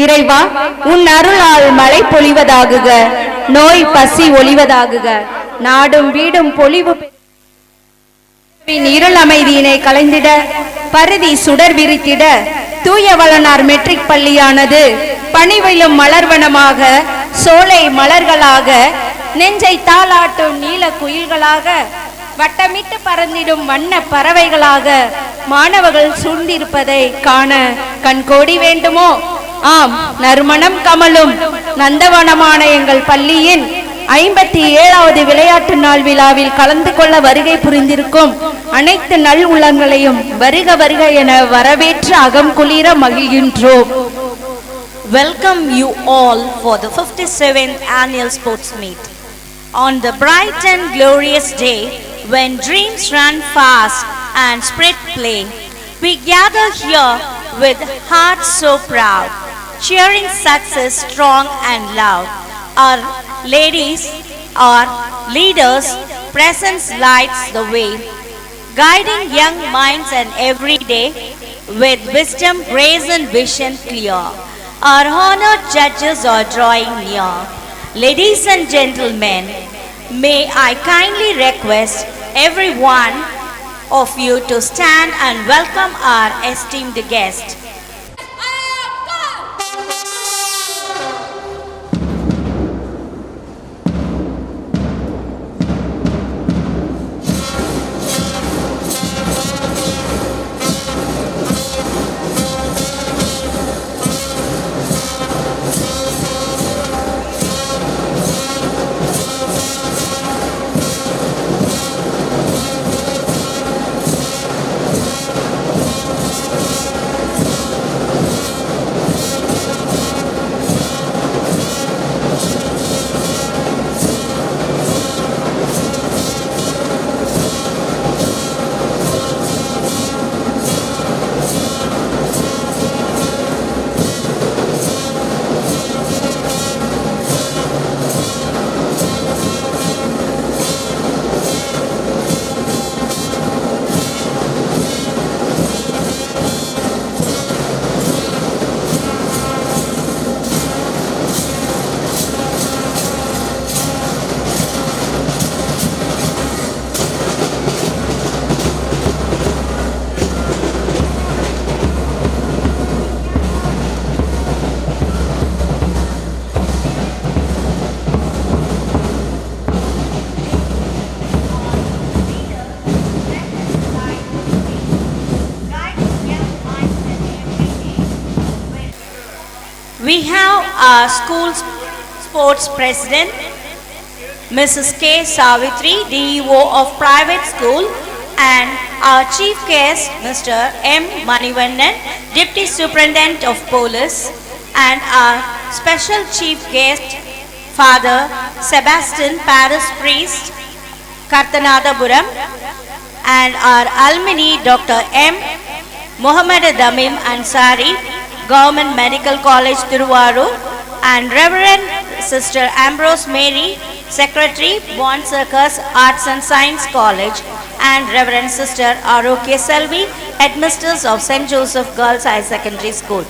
இறைவா, உன் அருளால் மழை பொழிவதாகுக, நோய் பசி ஒளிவதாகுக, நாடும் வீடும் பொலிவு இருள் அமைதியினை கலைந்திட, பருதி சுடர் விரித்திட, தூய வளனார் மெட்ரிக் பள்ளியானது பணிவிலும் மலர்வனமாக, சோலை மலர்களாக, நெஞ்சை தாளாட்டும் நீல குயில்களாக, வட்டமிட்டு பறந்திடும் வண்ண பறவைகளாக மாணவர்கள் சூழ்ந்திருப்பதை காண கண்கோடி வேண்டுமோ? ஆம், நறுமணம் கமலும் நந்தவனமான எங்கள் பள்ளியின் 57வது விளையாட்டு நாள் விழாவில் கலந்து கொள்ள வருகை புரிந்திருக்கும் அனைத்து நல் உள்ளங்களையும் வருக வருக என வரவேற்று அகம் குளிர மகிழ்கின்றோம். Welcome you all for the 57th annual sports meet. On the bright and glorious day when dreams run fast and spirit play, we gather here with hearts so proud, cheering success strong and loud. Our ladies, our leaders, presence lights the way, guiding young minds and every day with wisdom, grace and vision clear. Our honored judges are drawing near. Ladies and gentlemen, may I kindly request every one of you to stand and welcome our esteemed guest. We have our school's sports president, Mrs. K. Savitri, DEO of private school, and our chief guest, Mr. M. Manivannan, Deputy Superintendent of Police, and our special chief guest, Father Sebastian, Parish Priest, Kartanadapuram, and our alumni, Dr. M. Muhammad Damim Ansari, Government Medical College, Thiruvarur, and Reverend Sister Ambrose Mary, Secretary, Bond Circus Arts and Science College, and Reverend Sister Arokya Selvi, Headmistress of St. Joseph Girls High Secondary School,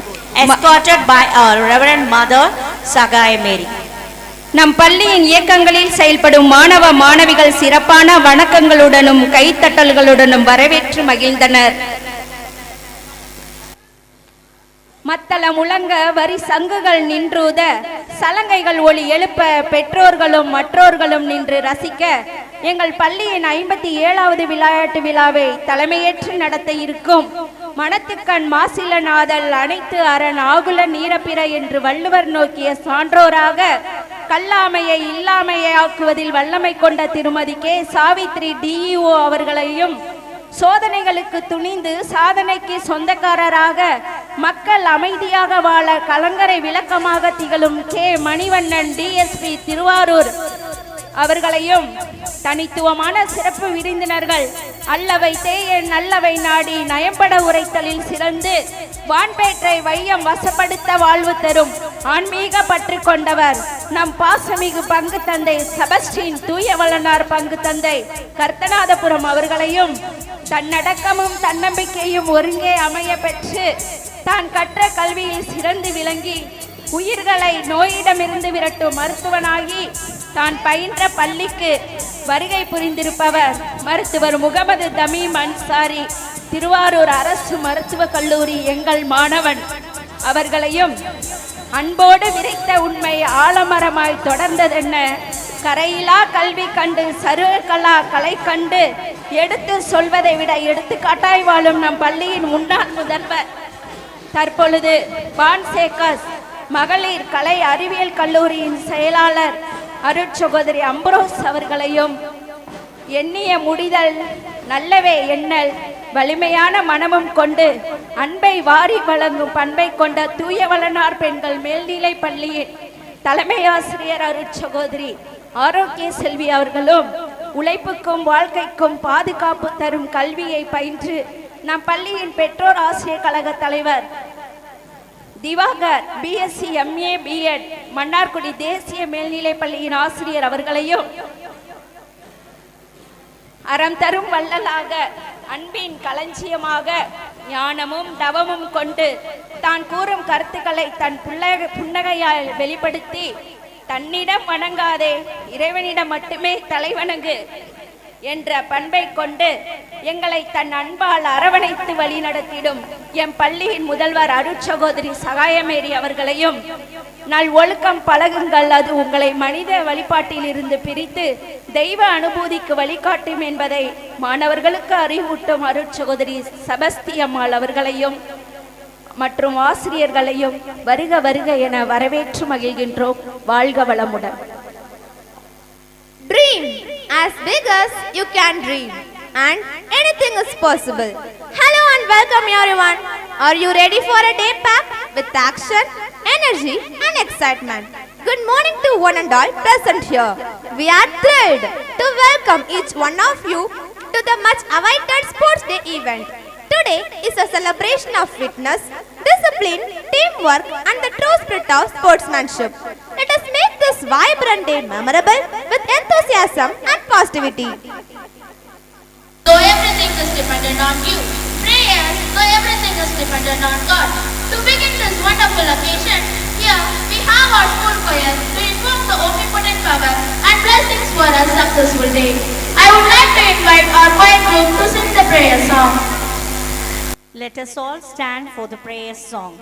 escorted by our Reverend Mother, Sagaya Mary. நம் பள்ளியின் இயக்கங்களில் செயல்படும் மாணவ மாணவிகள் சிறப்பான வணக்கங்களுடனும் கைத்தட்டல்களுடனும் வரவேற்று மகிழ்ந்தனர். மத்தள முழங்க வரி சங்குகள் நின்றூத, சலங்கைகள் ஒளி எழுப்ப பெற்றோர்களும் மற்றோர்களும் நின்று ரசிக்க எங்கள் பள்ளியின் 57வது விளையாட்டு விழாவை தலைமையேற்று நடத்த இருக்கும் மனத்துக்கண் மாசிலநாதல் அனைத்து அரண் ஆகுல நீரப்பிற என்று வள்ளுவர் நோக்கிய சான்றோராக கல்லாமையை இல்லாமையை ஆக்குவதில் வல்லமை கொண்ட திருமதி கே. சாவித்ரி DEO அவர்களையும், சோதனைகளுக்கு துணிந்து சாதனைக்கு சொந்தக்காரராக மக்கள் அமைதியாக வாழ கலங்கரை விளக்கமாக திகழும் கே. மணிவண்ணன் DSP திருவாரூர் அவர்களையும், தனித்துவமான சிறப்பு விருந்தினர்கள் அல்லவை தேய நல்லவை நாடி நயம்பட உரைத்தலில் சிறந்து வான்பேற்றை வையம் வசப்படுத்த வாழ்வு தரும் ஆன்மீக பற்று கொண்டவர் நம் பாசமிகு பங்கு தந்தை செபஸ்டின் தூயவளனார் பங்கு தந்தை கர்த்தநாதபுரம் அவர்களையும், தன்னடக்கமும் தன்னம்பிக்கையும் ஒருங்கே அமைய பெற்று தான் கற்ற கல்வியில் சிறந்து விளங்கி உயிர்களை நோயிடமிருந்து விரட்டும் மருத்துவனாகி தான் பயின்ற பள்ளிக்கு வருகை புரிந்திருப்பவர் மருத்துவர் முகமது தமீம் அன்சாரி, திருவாரூர் அரசு மருத்துவக் கல்லூரி எங்கள் மாணவன் அவர்களையும் அன்போடு விரைத்த உண்மை ஆலமரமாய் தொடர்ந்ததென்ன, கரையிலா கல்வி கண்டு சருகலா கலை கண்டு எடுத்து சொல்வதை விட எடுத்துக்காட்டாய் வாழும் நம் பள்ளியின் முன்னாள் முதல்வர், தற்பொழுது பான்சேகாஸ் மகளிர் கலை அறிவியல் கல்லூரியின் செயலாளர் அருட்சகோதரி அம்பரோஸ் அவர்களையும் எண்ணிய முடிதல் நல்லவே எண்ணல் வலிமையான மனமும் கொண்டு அன்பை வாரி வழங்கும் பண்பை கொண்ட தூயவளனார் பெண்கள் மேல்நிலை பள்ளியின் தலைமை ஆசிரியர் அருட்சகோதரி ஆரோக்கிய செல்வி அவர்களும் உழைப்புக்கும் வாழ்க்கைக்கும் பாதுகாப்பு தரும் கல்வியை பயின்று நம் பள்ளியின் பெற்றோர் ஆசிரியர் கழக தலைவர் Diwakar BSc MA BEd Mannargudi தேசிய மேல்நிலை பள்ளியின் ஆசிரியர் அவர்களையும் அறம் தரும் வள்ளலாக அன்பின் களஞ்சியமாக ஞானமும் தவமும் கொண்டு தான் கூறும் கருத்துக்களை தன் புன்னகையால் வெளிப்படுத்தி தன்னிடம் வணங்காதே இறைவனிடம் மட்டுமே தலைவணங்கு என்ற பண்பை கொண்டு எங்களை தன் அன்பால் அரவணைத்து வழி நடத்திடும் எம் பள்ளியின் முதல்வர் அருட்சகோதரி சகாயமேரி அவர்களையும் நல் ஒழுக்கம் பழகுங்கள், அது உங்களை மனித வழிபாட்டில் இருந்து பிரித்து தெய்வ அனுபூதிக்கு வழிகாட்டும் என்பதை மாணவர்களுக்கு அறிவூட்டும் அருட்சகோதரி செபஸ்தி அம்மாள் அவர்களையும் மற்றும் ஆசிரியர்களையும் வருக வருக என வரவேற்று மகிழ்கின்றோம். வாழ்க வளமுடன். Dream as big as you can dream, and anything is possible. Hello and welcome everyone. Are you ready for a day packed with action, energy and excitement? Good morning to one and all present here. We are thrilled to welcome each one of you to the much awaited Sports Day event. Today is a celebration of fitness, discipline, teamwork and the true spirit of sportsmanship. Let us make this vibrant day memorable with enthusiasm and positivity. Though everything is dependent on you, prayer, though everything is dependent on God. To begin this wonderful occasion, here we have our school choir to invoke the omnipotent power and blessings for a successful day. I would like to invite our choir group to sing the prayer song. Let us all stand for the prayer song.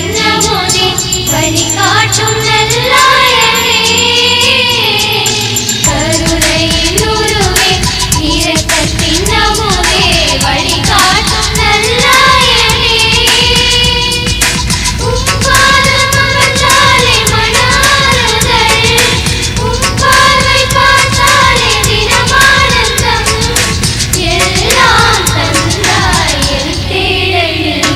சின்னமுதே வழிகாட்டும் நல்லாயனே கருணையின் உருவே இரக்கத்தின் அமுதே வழிகாட்டும் நல்லாயனே உம்பாதம் அமர்ந்தாலே மனாருதல் உம்பார்வை பார்த்தாலே தினமானந்தம் எல்லாம் தந்தாய் என் தேடலில்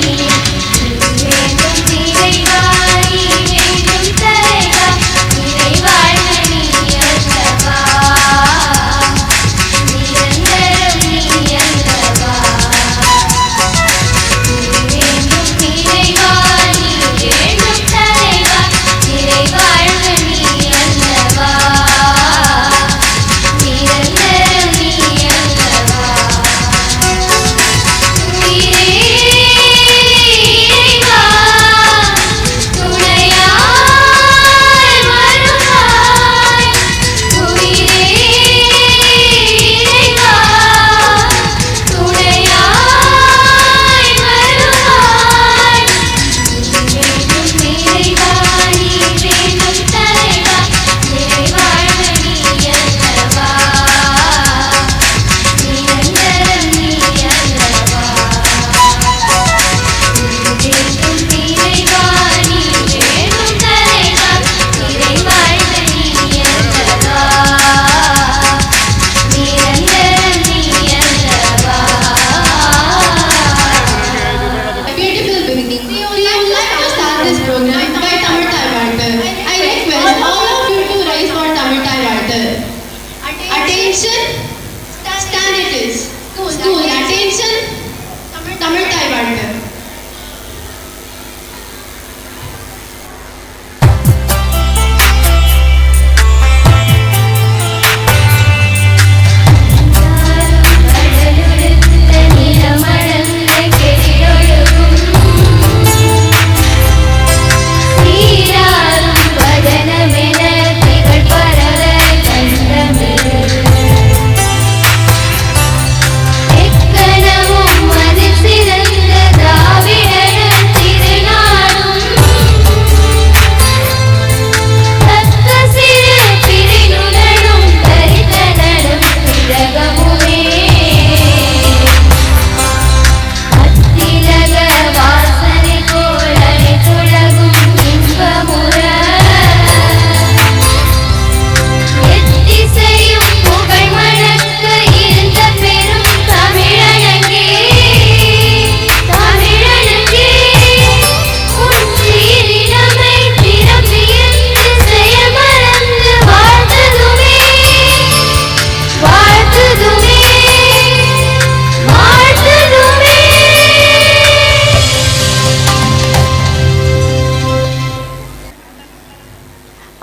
வேண்டும் இறைவா நீ வேண்டும் தலைவா இறைவாழ்க நீ அல்லவா நிரந்தரம் நீ அல்லவா வேண்டும் இறைவா நீ வேண்டும் தலைவா இறைவாழ்க நீ அல்லவா நிரந்தரம் நீ அல்லவா உயிரே இறைவா துணையாய் வருவாய் உயிரே இறைவா துணையாய் வருவாய் வேண்டும் இறைவா நீ வேண்டும் தலைவா இறைவாழ்க நீ அல்லவா நிரந்தரம் நீ அல்லவா வேண்டும் இறைவா நீ வேண்டும் தலைவா இறைவாழ்க நீ அல்லவா நிரந்தரம் நீ அல்லவா Beautiful beginning. We would like to start this program by Tamil Taiwandu. I request all of you to rise for Tamil Taiwandu. Attention, stand it is. School, attention, Tamil Taiwandu. கடலுடுத்த நிலமடந்த கெடிலொழுகும் சீராரும் வதனமென திகழ் பரவ கண்டமிழ் எக்கணமும் அதில் சிறந்த திராவிடர் திருநாடும் தக்க சிறு பிரிநுதலும் தரித்தனலும் திலகமுமே அத்திலக வாசனை போல் அனைத்துலகும் இன்பமுற எத்திசையும் புகழ் மணக்க இருந்த பெரும் தமிழனங்கே தமிழனங்கே உன் சீரினமை பிறப்பியந்து செயமறந்து வாழ்த்ததுமே வாழ்த்ததுமே வாழ்த்ததுமே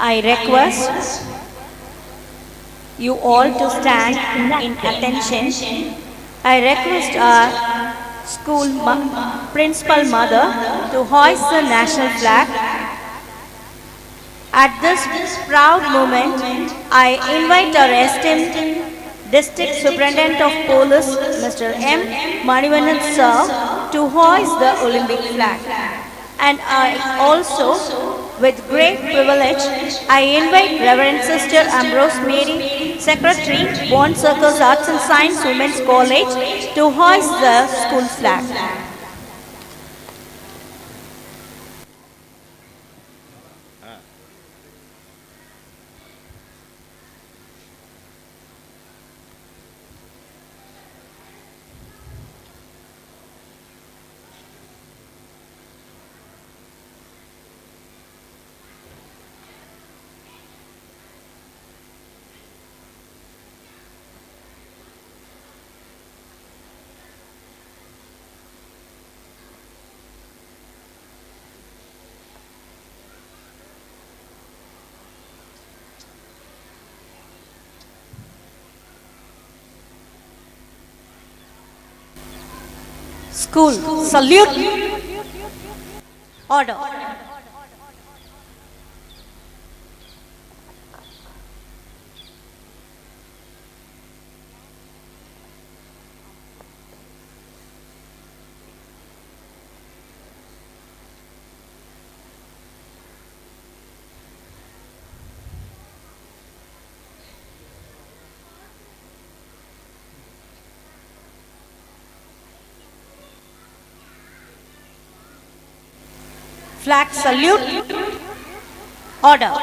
I request you all to stand in attention. I request our school principal mother to hoist the national flag. At this proud moment, I invite our esteemed District Superintendent of Police, Mr. M. Manivannan sir, to hoist the Olympic flag. And I also, with great privilege, I invite Reverend Sister Ambrose Mary, Secretary, Bond Circus Arts and Science Women's College, to hoist the school flag. School, salute. Order. Flag salute. Order.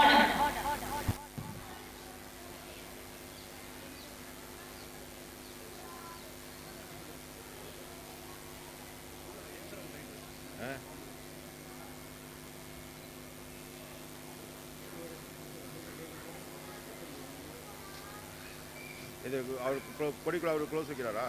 இது அவர் கொடிக்குள்ள அவர் close வைக்கிறாரா?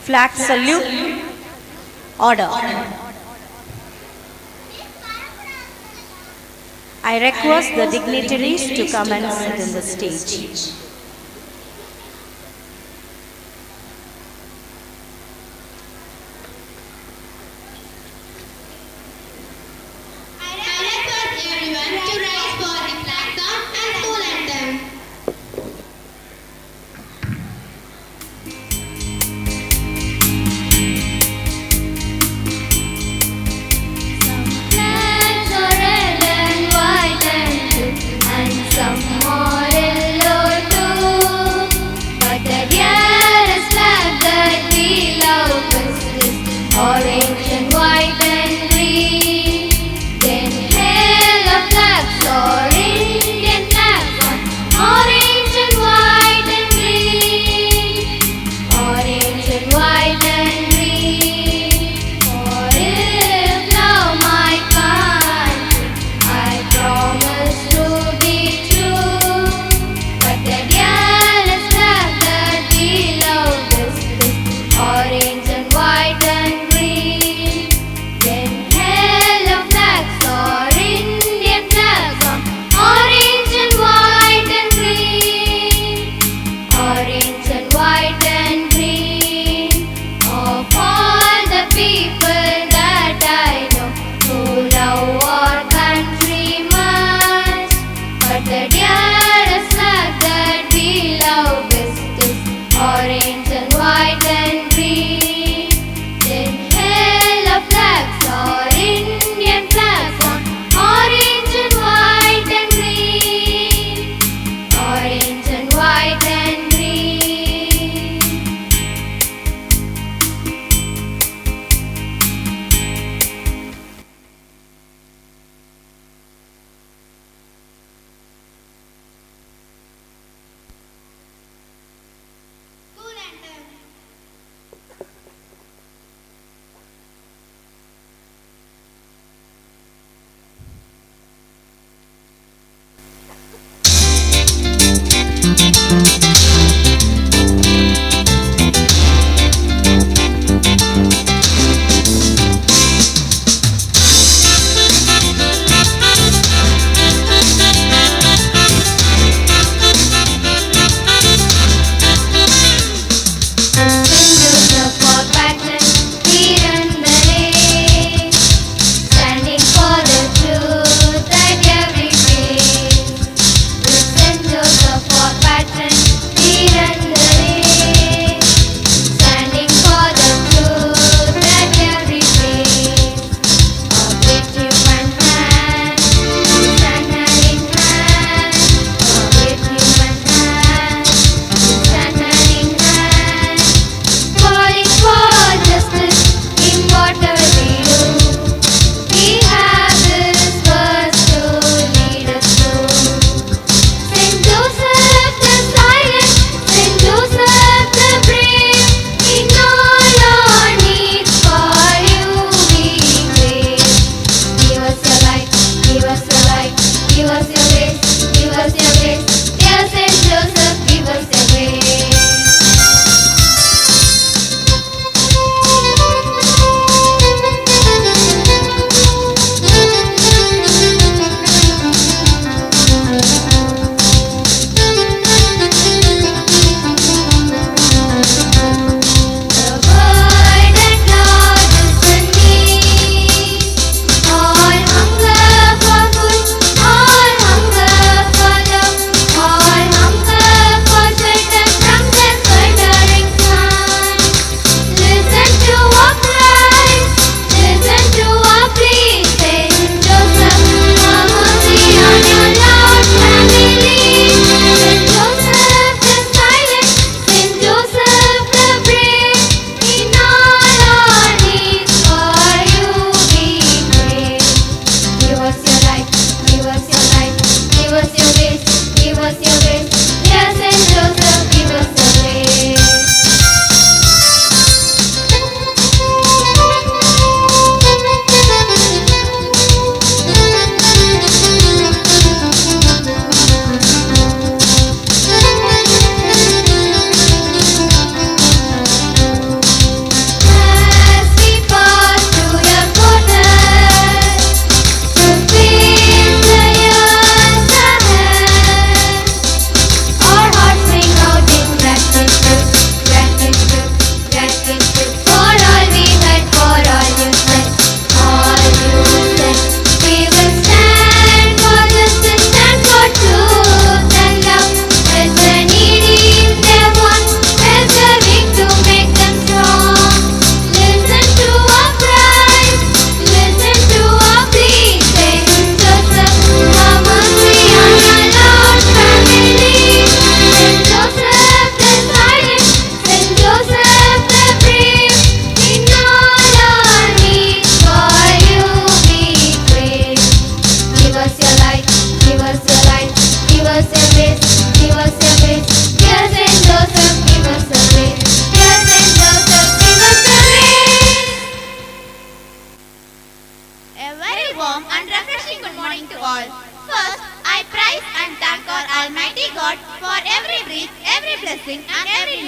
Flag salute. Order. I request the dignitaries to come and sit in the stage. Flags are red and white and blue, and some are yellow too.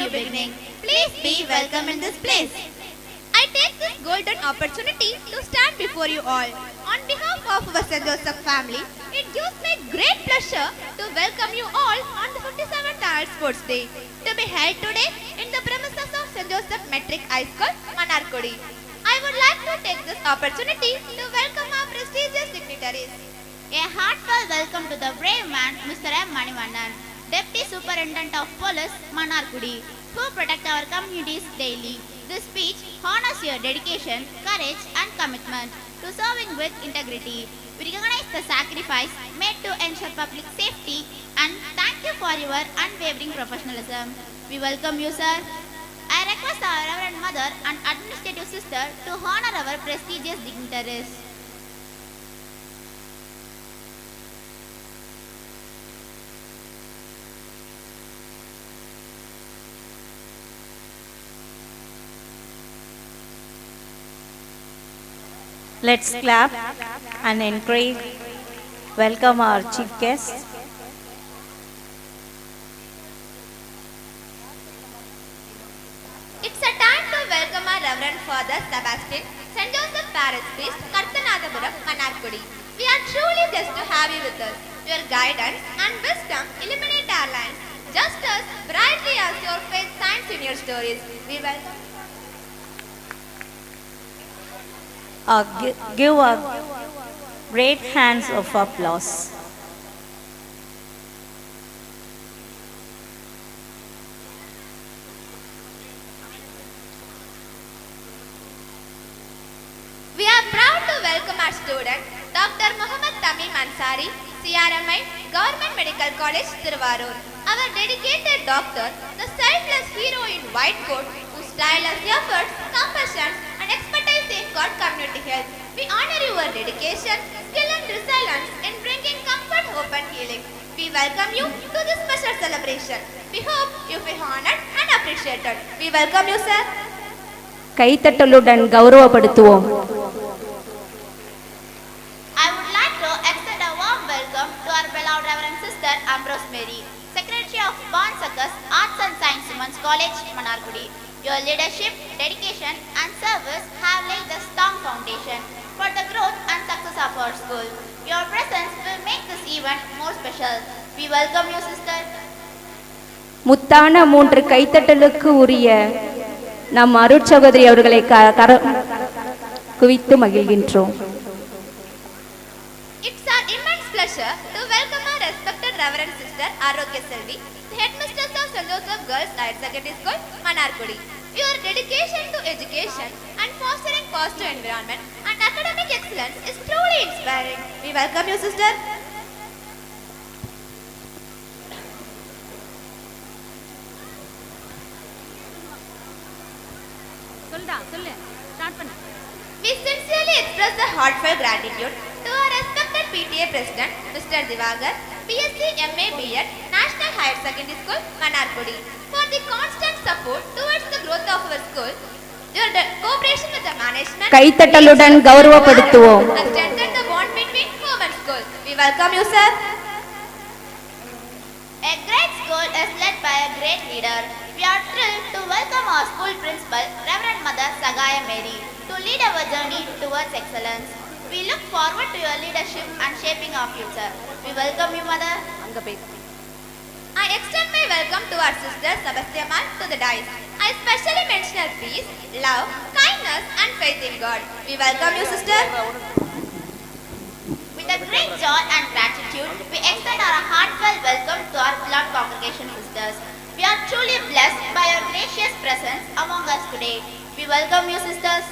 new beginning. Please be welcome in this place. I take this golden opportunity to stand before you all. On behalf of our St. Joseph family, it gives me great pleasure to welcome you all on the 57th Annual Sports Day to be held today in the premises of St. Joseph Metric High School, Manarkudi. I would like to take this opportunity to welcome our prestigious dignitaries. A heartfelt welcome to the brave man, Mr. M. Manivannan, Deputy Superintendent of Police, Manarkudi, who protect our communities daily. This speech honors your dedication, courage and commitment to serving with integrity. We recognize the sacrifice made to ensure public safety and thank you for your unwavering professionalism. We welcome you, sir. I request our Reverend Mother and Administrative Sister to honor our prestigious dignitaries. Let's clap and encourage, welcome our chief guest. It's a time to welcome our Reverend Father Sebastian, St. Joseph Parish Priest, Karthanathapuram, Manarkudi. We are truly blessed to have you with us. Your guidance and wisdom illuminate our lives, just as brightly as your faith shines in your stories. We welcome. Give a great hands of applause. We are proud to welcome our student, Dr. Muhammad Tamim Ansari, CRMI, Government Medical College, Thiruvarur. Our dedicated doctor, the selfless hero in white coat, whose tireless efforts, compassion, and expertise safeguard community health. We honor your dedication, skill, and resilience in bringing comfort, hope, and healing. We welcome you to this special celebration. We hope you feel honored and appreciated. We welcome you, sir. கைத்தட்டலுடன் கௌரவப்படுத்துவோம். I would like to extend a warm welcome to our beloved Reverend Sister Ambrose Mary, Secretary of Bon Success Arts and Science Women's College, Manarkudi. Your leadership, dedication and service have laid the strong foundation for the growth and success of our school. Your presence will make this event more special. We welcome you, sister. முத்தான 3 கைத்தட்டலுக்கு உரிய நம் அருட்சகோதரி அவர்களை குவித்து மகிழ்கின்றோம். It's our immense pleasure to welcome our respected Reverend Sister Arogya Selvi, the headmistress of St. Joseph Girls Higher Secondary School, Manarkudi. Your dedication to education and fostering positive environment and academic excellence is truly inspiring. We welcome you, sister. We sincerely express the heartfelt gratitude to our respected PTA President, Mr. Divagar, BSc MA B.Ed, National Higher Secondary School, Manarkudi, for the constant support towards the growth of our school. Your cooperation with the management கைத்தட்டலுடன் கௌரவப்படுத்துவோம். has strengthened the bond between home and school. We welcome you, sir. A great school is led by a great leader. We are thrilled to welcome our school principal, Reverend Mother Sagaya Mary, to lead our journey towards excellence. We look forward to your leadership and shaping our future. We welcome you, Mother. I extend my welcome to our sister Sebastian to the dais. I specially mention her peace, love, kindness and faith in God. We welcome you, sister. With a great joy and gratitude, we extend our heartfelt welcome to our beloved congregation sisters. We are truly blessed by your gracious presence among us today. We welcome you, sisters.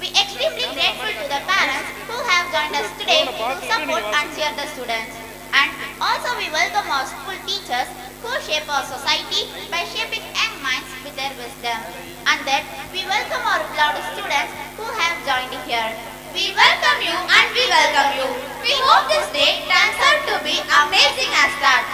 We are extremely grateful to the parents who have joined us today to support and cheer the students. And also we welcome our school teachers who shape our society by shaping young minds with their wisdom. And then we welcome our beloved students who have joined here. We welcome you and we welcome you. We hope this day turns out to be amazing as that.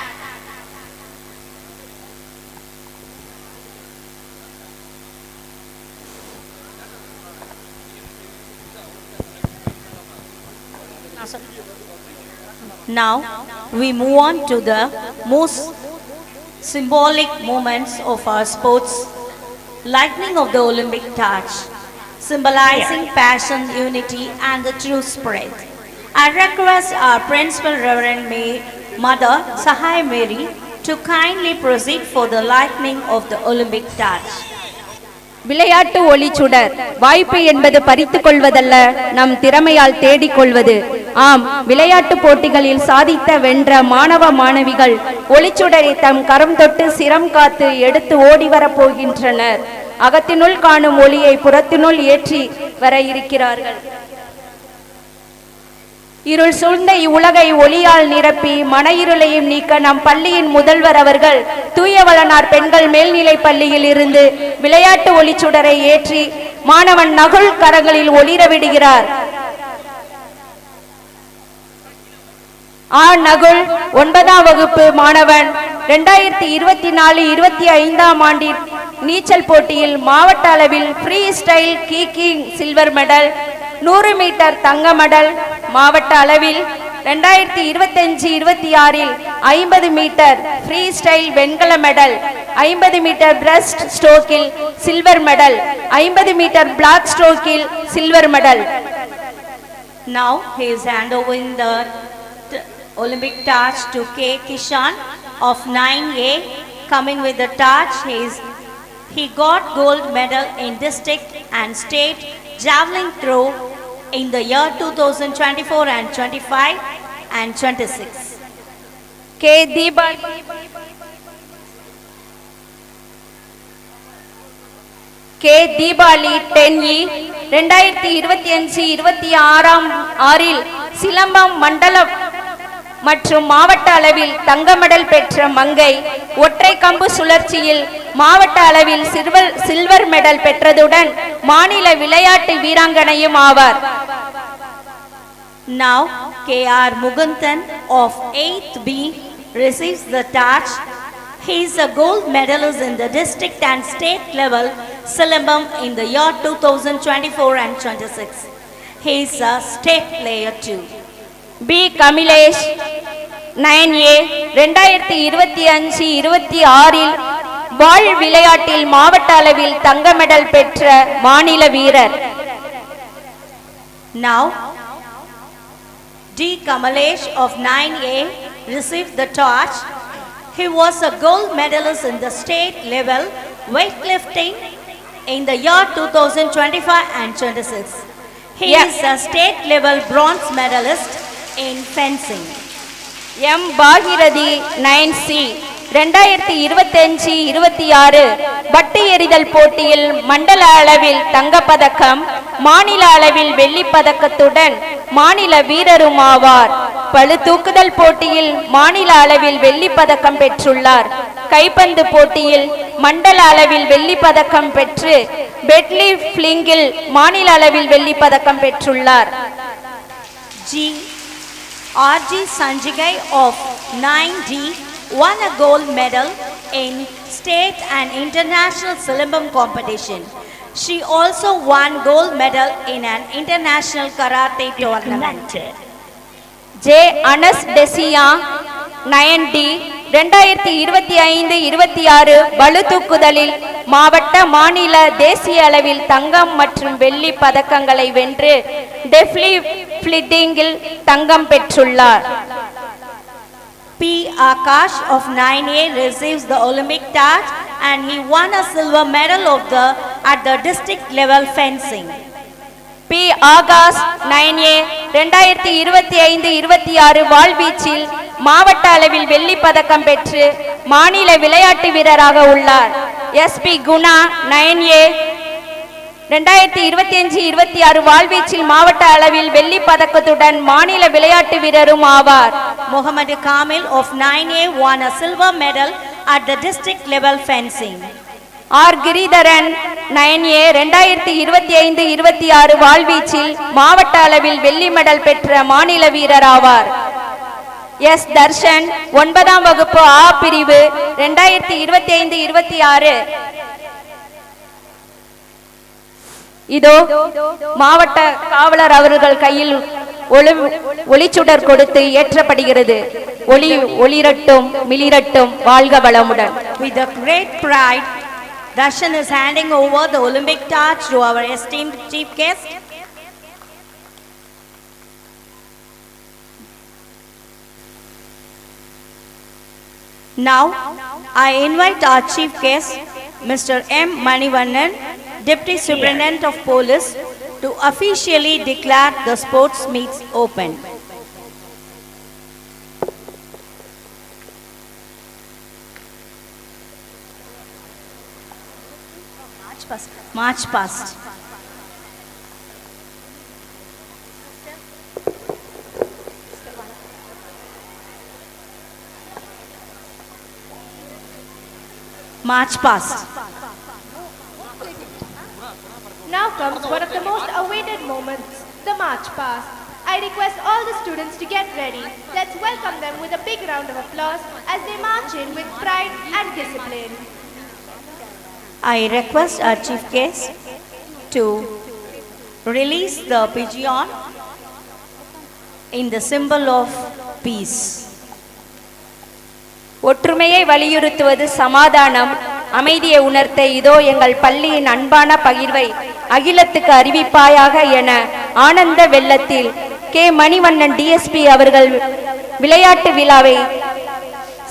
Now we move on to the most symbolic moments of our sports, lightning of the Olympic torch, symbolizing passion, unity, and the true spirit. I request our Principal Reverend Mother Sahai Mary to kindly proceed for the lightning of the Olympic torch. விளையாட்டு ஒளிச்சுடர் வாய்ப்பு என்பது பறித்துக் கொள்வதல்ல, நம் திறமையால் தேடிக்கொள்வது. ஆம், விளையாட்டு போட்டிகளில் சாதித்த வென்ற மாணவ மாணவிகள் ஒளிச்சுடரை தம் கரம் தொட்டு சிரம் காத்து எடுத்து ஓடி வரப் போகின்றனர். அகத்தினுள் காணும் ஒளியை புறத்தினுள் ஏற்றி வர இருக்கிறார்கள். இருள் சூழ்ந்த இவ்வுலகை ஒளியால் நிரப்பி மன இருளையும் நீக்க நம் பள்ளியின் முதல்வர் அவர்கள் தூயவளனார் பெண்கள் மேல்நிலை பள்ளியில் இருந்து விளையாட்டு ஒளிச்சுடரை ஏற்றி மாணவன் நகுல் கரங்களில் ஒளிர விடுகிறார். நகுல் 9ஆம் வகுப்பு மாணவன் 2024-25 ஆண்டில் நீச்சல் போட்டியில் மாவட்ட அளவில் freestyle kicking silver medal, 100 metre தங்க மெடல், மாவட்ட அளவில் 2025-26 50 மீட்டர் ஃப்ரீ ஸ்டைல் வெண்கல மெடல், 50 மீட்டர் பிரஸ்ட் ஸ்ட்ரோக்கில் சில்வர் மெடல், 50 மீட்டர் பிளாக் ஸ்ட்ரோக்கில் silver medal. Now he is handovering the Olympic torch to K. Kishan of 9A. Coming with the torch, he got gold medal in district and state javelin throw in the year 2024 and 25 and 26. K. Deepavali 10E 2025-26 silambam மண்டல மற்றும் மாவட்ட அளவில் தங்க medal பெற்ற மங்கை ஒற்றை கம்பு சுழற்சியில் மாவட்ட அளவில் சில்வர் மெடல் பெற்றதுடன் மாநில விளையாட்டு வீராங்கனையும் ஆவார். Now K.R. Mugundan of 8th B receives the torch. He is a gold medalist in the district and state level Silambam in the year 2024 and 26. He is a state player too. B. Kamilesh 9A 2025-26 வாள் விளையாட்டில் மாவட்ட அளவில் தங்க medal பெற்ற மாநில வீரர். Now D. Kamalesh of 9A received the torch. He was a gold medalist in the state level weightlifting in the year 2025 and 26. He is a state level bronze medalist in fencing. M. Bhagirathi 9C 2025-26 வட்டு எறிதல் போட்டியில் மண்டல அளவில் தங்கப்பதக்கம், மாநில அளவில் வெள்ளிப்பதக்கத்துடன் மாநில வீரரும் ஆவார். பளு தூக்குதல் போட்டியில் மாநில அளவில் வெள்ளிப்பதக்கம் பெற்றுள்ளார். கைப்பந்து போட்டியில் மண்டல அளவில் வெள்ளிப்பதக்கம் பெற்று பெட்லி ஃபிளிங்கில் மாநில அளவில் வெள்ளிப்பதக்கம் பெற்றுள்ளார். R.G. Sanjigai of 9D won a gold medal in state and international Silambam competition. She also won gold medal in an international karate tournament. J. Anas Desia 9D 2025-26 பளு தூக்குதலில் மாவட்ட மாநில தேசிய அளவில் தங்கம் மற்றும் வெள்ளி பதக்கங்களை வென்று டெஃப்லி ஃபிளிட்டிங்கில் தங்கம் பெற்றுள்ளார். P. Akash of 9A receives the Olympic torch and he won a silver medal at the district level fencing. P. Akash 9A 2025-26 வாள்வீச்சில் மாவட்ட அளவில் வெள்ளி பதக்கம் பெற்று மாநில விளையாட்டு வீரராக உள்ளார். SP குணா 9A 2025-26 வாள்வீச்சில் மாவட்ட அளவில் வெள்ளி பதக்கத்துடன் மாநில விளையாட்டு வீரரும் ஆவார். Muhammad Kamil of 9A won a silver medal at the district level fencing. R. Giridharan 9A 2025-26 வாள்வீச்சில் மாவட்ட அளவில் வெள்ளி மெடல் பெற்ற மாநில வீரர் ஆவார். S. தர்ஷன் 9ஆம் வகுப்பு A பிரிவு 2025-26 இதோ மாவட்ட காவலர் அவர்கள் கையில் ஒளிச்சுடர் கொடுத்து ஏற்றப்படுகிறது. ஒளிரட்டும் மிளிரட்டும் வாழ்க வளமுடன். With a great pride, Darshan is handing over the Olympic torch to our esteemed chief guest. Now, I invite our chief guest, Mr. M. Manivannan, Deputy Superintendent of Police, to officially declare the sports meets open. March past. March past. Now comes one of the most awaited moments, the march past. I request all the students to get ready. Let's welcome them with a big round of applause as they march in with pride and discipline. I request our chief guest to release the pigeon in the symbol of peace. ஒற்றுமையை வலியுறுத்துவது சமாதானம், அமைதியை உணர்த்த இதோ எங்கள் பள்ளியின் அன்பான பகிர்வை அகிலத்துக்கு அறிவிப்பாயாக என ஆனந்த வெள்ளத்தில் கே மணிவண்ணன் டிஎஸ்பி அவர்கள் விளையாட்டு விழாவை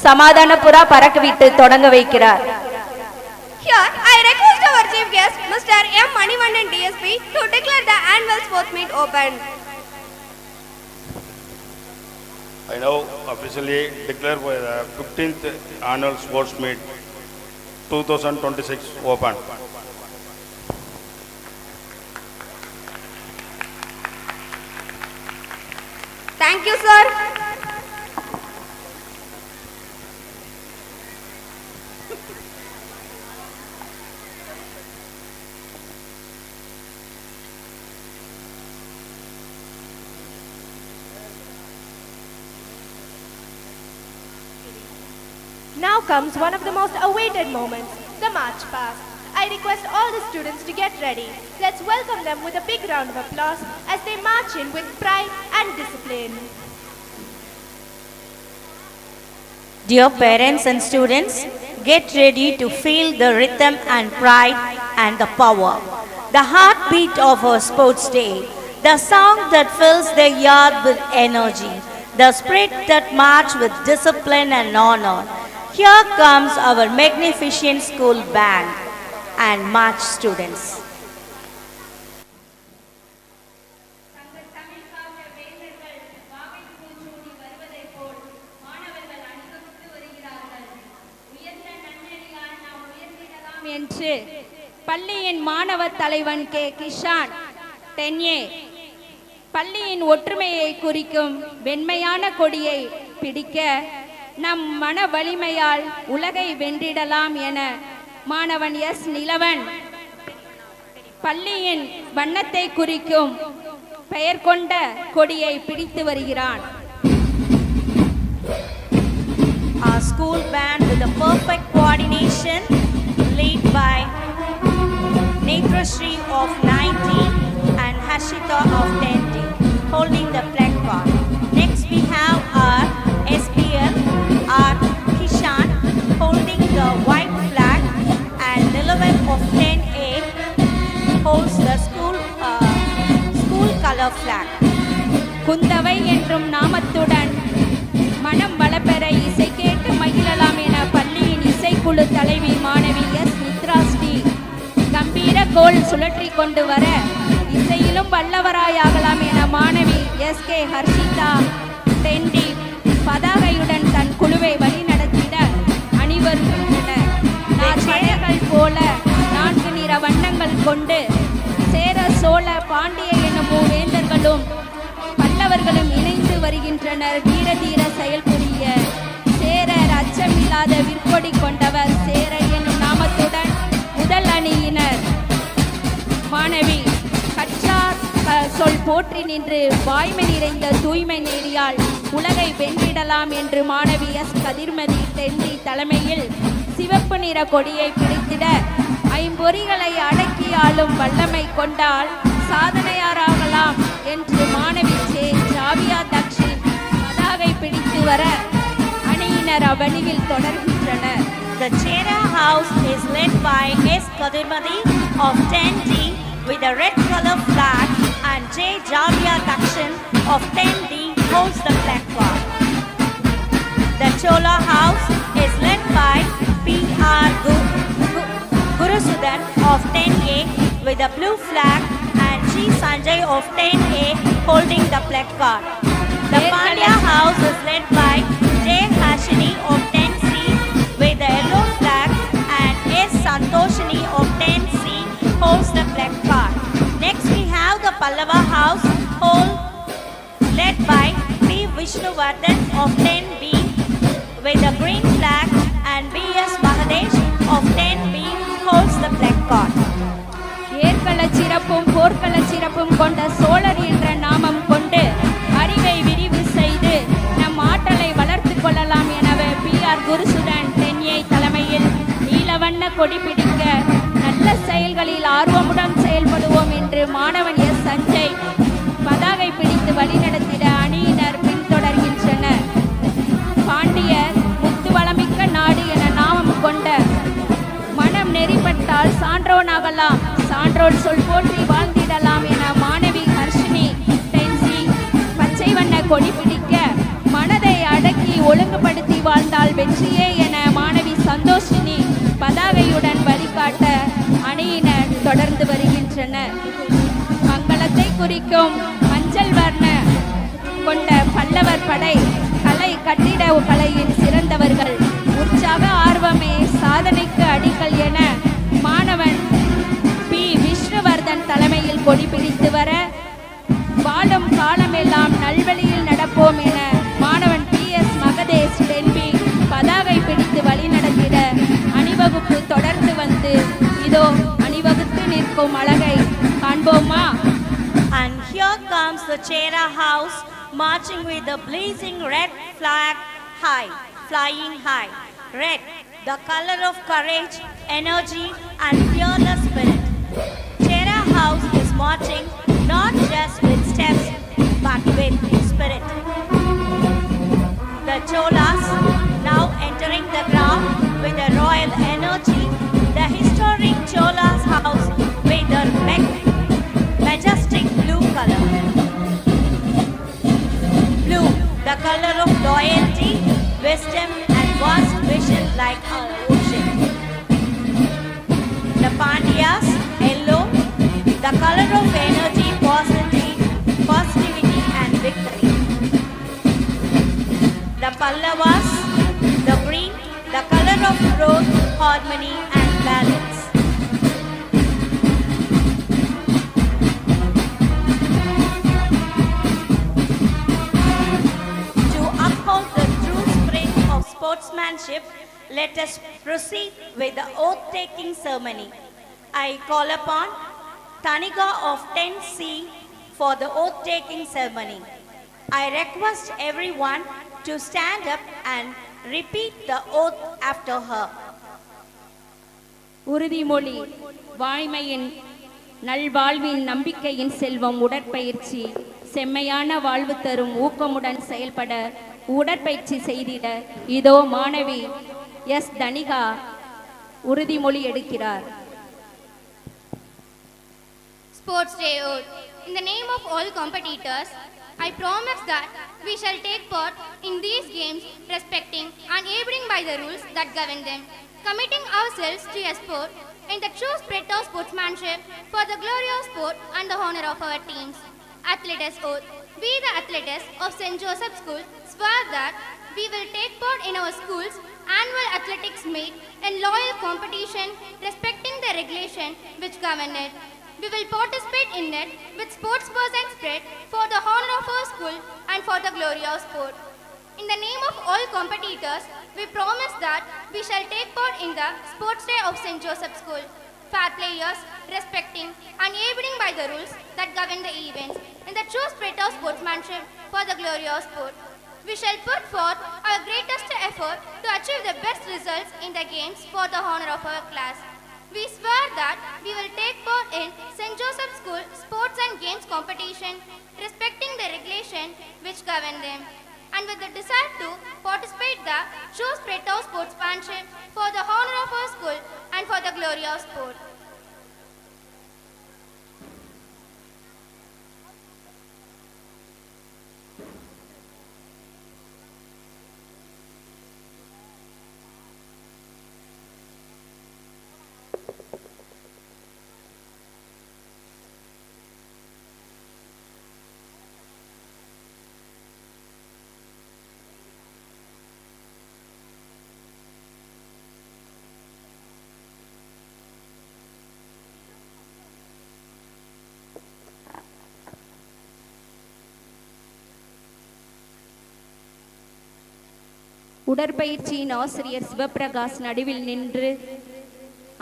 சமாதான புறா பறக்கவிட்டு தொடங்க வைக்கிறார். Here, I request our chief guest, Mr. M. Manivannan DSP, to declare the annual sports meet open. I now officially declare for the 15th annual sports meet 2026 open. Thank you, sir. Now comes one of the most awaited moments, the march past. I request all the students to get ready. Let's welcome them with a big round of applause as they march in with pride and discipline. Dear parents and students, get ready to feel the rhythm and pride and the power. The heartbeat of our sports day, the song that fills the yard with energy, the spirit that march with discipline and honor. Here comes our magnificent school band and march students. என்று பள்ளியின் மாணவ தலைவன் K Kisan 10A பள்ளியின் ஒற்றுமையை குறிக்கும் வெண்மையான கொடியை பிடிக்க நம் மன வலிமையால் உலகை வென்றிடலாம் என மாணவன் எஸ் நிலவன் பள்ளியின் வண்ணத்தை குறிக்கும் பெயர் கொண்ட கொடியை பிடித்து வருகிறான். Our school band with a perfect coordination led by Netrashri of 19 and Hashita of 10D holding the placard. Next we have our SPL, our Kishan holding the white flag and Nilavan of 10A holds the school color flag. Kundavai என்றும் நாமத்துடன் மனம் வளப்பெற இசை கேட்டு மகிழலாம் என பள்ளியின் இசைக்குழு தலைவி மாணவி எஸ் நித்ராஸ்ரீ கம்பீர கோல் சுழற்றி கொண்டு வர இசையிலும் வல்லவராயாகலாம் என மாணவி எஸ் கே ஹர்ஷிதா 10D பதாகையுடன் தன் குழுவை வழிநடத்திட அணிவருகின்றனர். நாற்படைகள் போல 4 நிற வண்ணங்கள் கொண்டு சேர சோழ பாண்டிய எனும் மூவேந்தர்களும் பல்லவர்களும் இணைந்து வருகின்றனர். வீர தீர செயல் புரிய சேரர் அச்சமில்லாத விற்கொடி கொண்டவர் சேர எனும் நாமத்துடன் முதல் அணியினர் மாணவி கற்றார் சொல் போற்றி நின்று வாய்மை நிறைந்த தூய்மை நெறியால் உலகை வென்றிடலாம் என்று மாணவி எஸ் கதிர்மதி 10D தலைமையில் சிவப்பு நிற கொடியை பிடித்திட ஐம்பொறிகளை அடக்கி ஆளும் வல்லமை கொண்டால் சாதனையாராகலாம் என்று மாணவி ஜாவியா தக்ஷின் பதாகை பிடித்து வர அணியினர் அவ்வழியில் தொடர்கின்றனர். The Chera house is led by S. Kadurmadi of 10D with a red color flag and J. Javia Dakshin of 10D holds the black flag. The Chola house is led by P.R. Gurusudan of 10A with a blue flag and G. Sanjay of 10A holding the black card. The Pandya house is led by J. Hashini of 10C with the yellow flag and S. Santoshini of 10C holds the black card. Next we have the Pallava house led by P. Vishnuvardhan of 10B with the green flag and B.S. Mahadesh of 10B holds the black card. ஏற்கள சிறப்பும் போர்க்கள சிறப்பும் கொண்ட சோழர் என்ற நாமம் கொண்டு அறிவை விரிவு செய்து நம் ஆற்றலை வளர்த்து கொள்ளலாம் எனவே P.R. குருசுடன் 10A தலைமையில் நீலவண்ண கொடி பிடிக்க நல்ல செயல்களில் ஆர்வமுடன் செயல்படுவோம் என்று மாணவன் எஸ். சஞ்சய் பதாகை பிடித்து வழிநடத்திட அணியினர் பின்தொடர்கின்றனர். பாண்டியர் முத்துவளமிக்க நாடு என நாமம் கொண்ட மனம் நெறிப்பட்டால் சான்றோனாகலாம், சான்றோர் சொல் போற்றி வாழ்ந்திடலாம் என மாணவி ஹர்ஷினி 10C பச்சை வண்ண கொடி பிடிக்க மனதை அடக்கி ஒழுங்குபடுத்தி வாழ்ந்தால் வெற்றியே என மாணவி சந்தோஷினி பதாகையுடன் வழிகாட்ட அணியினர் தொடர்ந்து வருகின்றனர். மங்களத்தை குறிக்கும் மஞ்சள் வர்ண கொண்ட பல்லவர் படை கலை கட்டிட கலையில் சிறந்தவர்கள், உற்சாக ஆர்வமே சாதனைக்கு அடிக்கல் என மாணவன் பி. விஷ்ணுவர்தன் தலைமையில் கொடி பிடித்து வர வாழும் காலமெல்லாம் நல்வழியில் நடப்போம் என மாணவன் பி.எஸ். மகதேஷ் 10B பதாகை பிடித்து வழிநடத்திட அணிவகுப்பு தொடர்ந்து வந்து இதோ அணிவகுத்து நிற்கும் அழகை காண்போமா? And here comes the Chera house marching with the blazing red flag high, flying high. Red, the color of courage, energy and fearless spirit. Chera house is marching not just with steps but with spirit. The Cholas now entering the ground with a royal energy. The historic Cholas house with their majestic blue color. Blue, the color of loyalty, wisdom and vast vision like an ocean. The Pandyas, yellow, the color of energy, positivity and victory. The Pallavas, the green, the color of growth, harmony and balance. To uphold the true spirit of sportsmanship, let us proceed with the oath-taking ceremony. I call upon Tanika of 10C for the oath-taking ceremony. I request everyone to stand up and repeat the oath after her. உறுதிமொழி. வாய்மையின் நல்வாழ்வின் நம்பிக்கையின் செல்வம் உடற்பயிற்சி செம்மையான வாழ்வு தரும் ஊக்கமுடன் செயல்பட உடற்பயிற்சி செய்திட இதோ மாணவி எஸ். தனிகா உறுதிமொழி எடுக்கிறார். Sports Day Oath. In the name of all competitors, I promise that we shall take part in these games respecting and abiding by the rules that govern them, committing ourselves to a sport in the true spirit of sportsmanship for the glory of sport and the honor of our teams. Athletes Oath. We, the athletes of St. Joseph School, swear that we will take part in our school's annual athletics meet in loyal competition, respecting the regulation which govern it. We will participate in it with sportsperson spirit for the honor of our school and for the glory of sport. In the name of all competitors, we promise that we shall take part in the Sports Day of St. Joseph School. Fair players, respecting and abiding by the rules that govern the events in the true spirit of sportsmanship for the glory of sport. We shall put forth our greatest effort to achieve the best results in the games for the honor of our class. We swear that we will take part in St. Joseph School sports and games competition, respecting the regulation which govern them, and with the desire to participate the true spirit of sportsmanship for the honor of our school and for the glory of sport. உடற்பயிற்சியின் ஆசிரியர் சிவபிரகாஷ் நடுவில் நின்று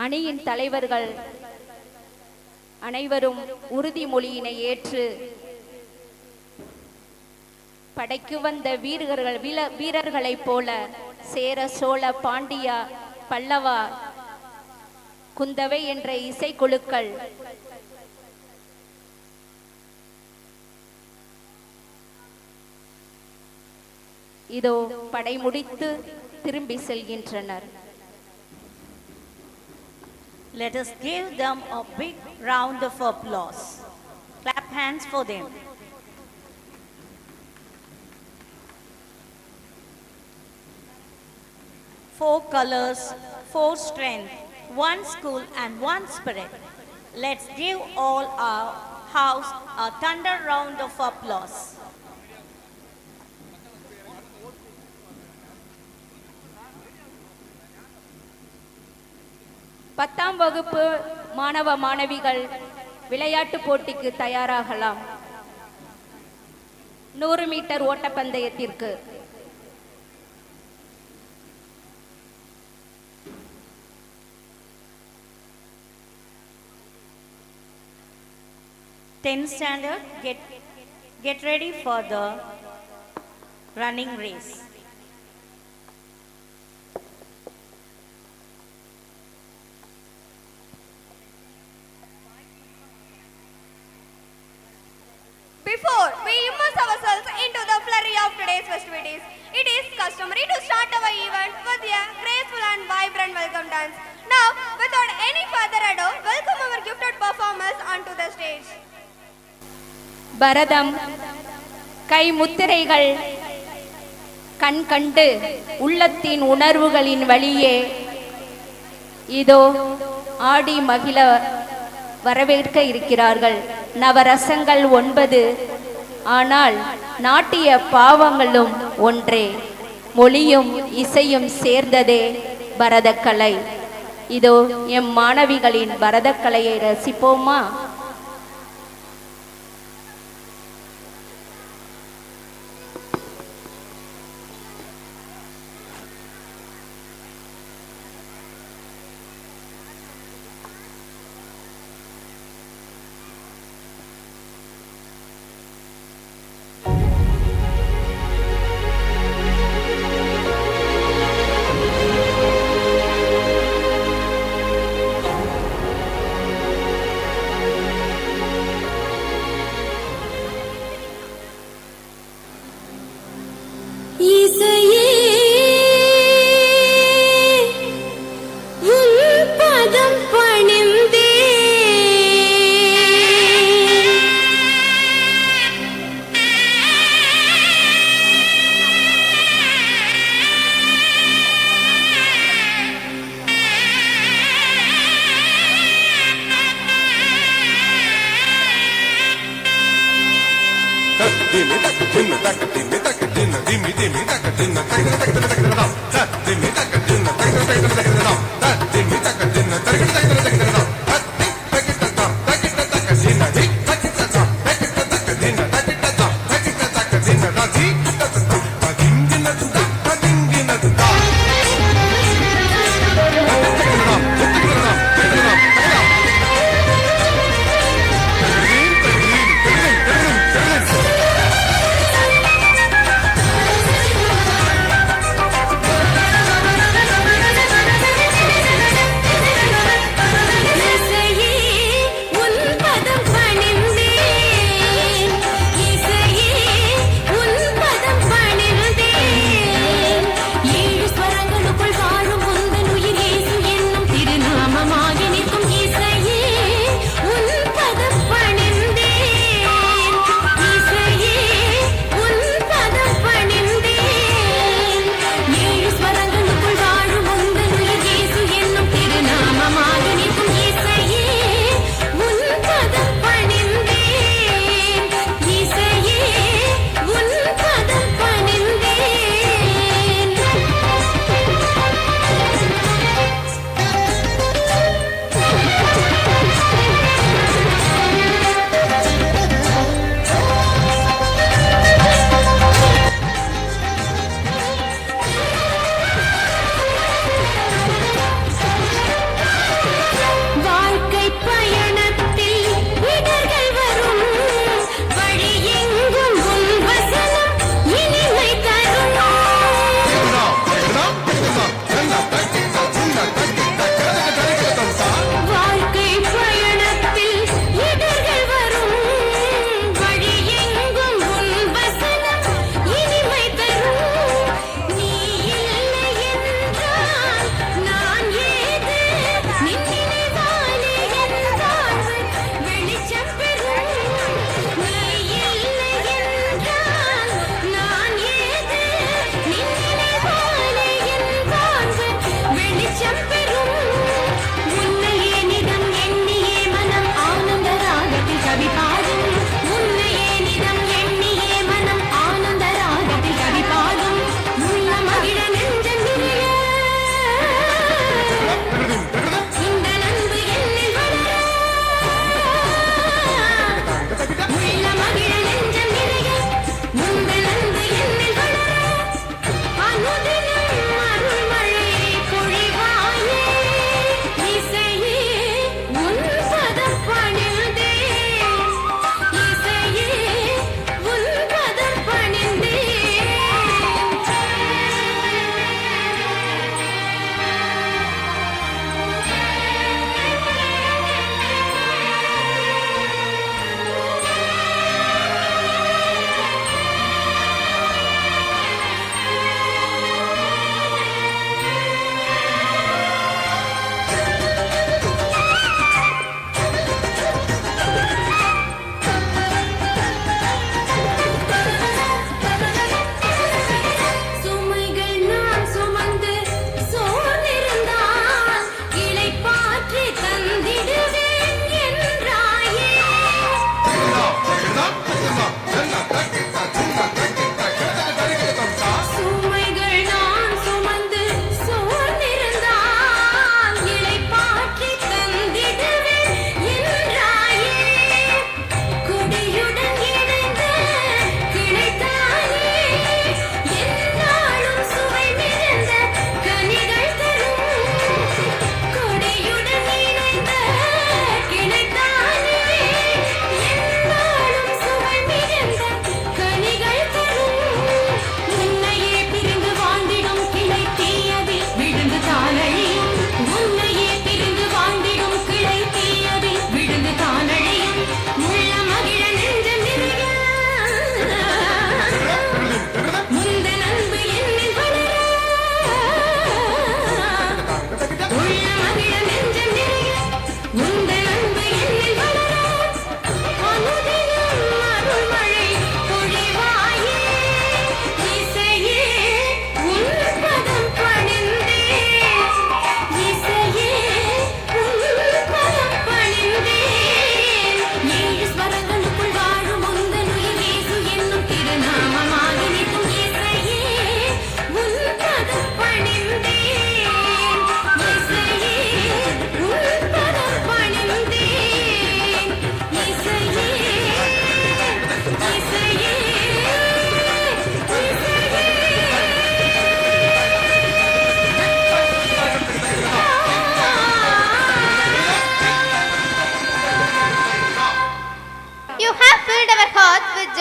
அணியின் தலைவர்கள் அனைவரும் உறுதிமொழியினை ஏற்று படைக்கு வந்த வீரர்களைப் போல சேர, சோழ, பாண்டியா, பல்லவா, குந்தவை என்ற இசைக்குழுக்கள் இதோ படை முடித்து திரும்பி செல்கின்றனர். Let us give them a big round of applause. Clap hands for them. Four colors, four strength, one school and one spirit. Let's give all our house a thunder round of applause. பத்தாம் வகுப்பு மாணவ மாணவிகள் விளையாட்டு போட்டிக்கு தயாராகலாம். 100 metre ஓட்டப்பந்தயத்திற்கு Tenth standard, get ready for the running race. Before we immerse ourselves into the flurry of today's festivities, it is customary to start our event with a graceful and vibrant welcome dance. Now, without any further ado, welcome our gifted performers onto the stage. பரதம், கை முத்திரைகள் கண் கண்டு உள்ளத்தின் உணர்வுகளின் வழியே இதோ ஆடி மகிழ வரவேற்க இருக்கிறார்கள். நவரசங்கள் 9, ஆனால் நாட்டிய பாவங்களும் ஒன்றே. மொழியும் இசையும் சேர்ந்ததே பரதக்கலை. இதோ எம் மாணவிகளின் பரதக்கலையை ரசிப்போமா?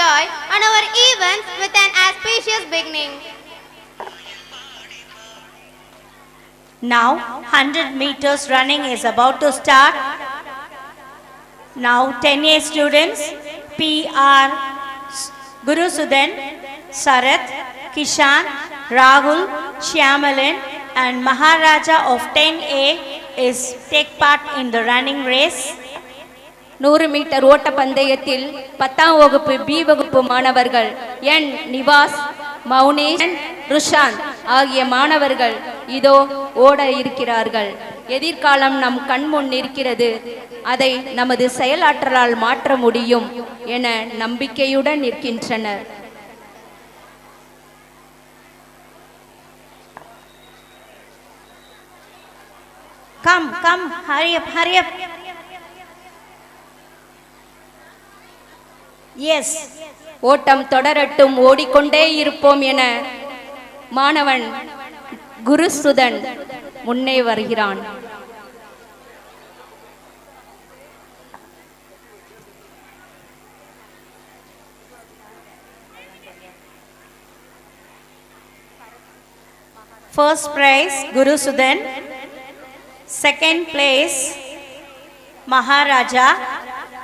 joy on our events with an auspicious beginning. Now 100 meters running is about to start. Now 10A students PR Guru Sudan, Sarath, Kishan, Rahul, Shyamalan and Maharaja of 10A is take part in the running race. 100 metre ஓட்ட பந்தயத்தில் 10ஆம் வகுப்பு B வகுப்பு மாணவர்கள் என் நிவாஸ், மௌனேஷ், ருஷாந்த் ஆகிய மாணவர்கள் இதோ ஓட இருக்கிறார்கள். எதிர்காலம் நம் கண்முன் இருக்கிறது. அதை நமது செயலாற்றலால் மாற்ற முடியும் என நம்பிக்கையுடன் இருக்கின்றனர். Come, hurry up. Yes. ஓட்டம் தொடரட்டும், ஓடிக்கொண்டே இருப்போம் என மாணவன் குருசுதன் முன்னே வருகிறான். First prize Guru Sudan, second place Maharaja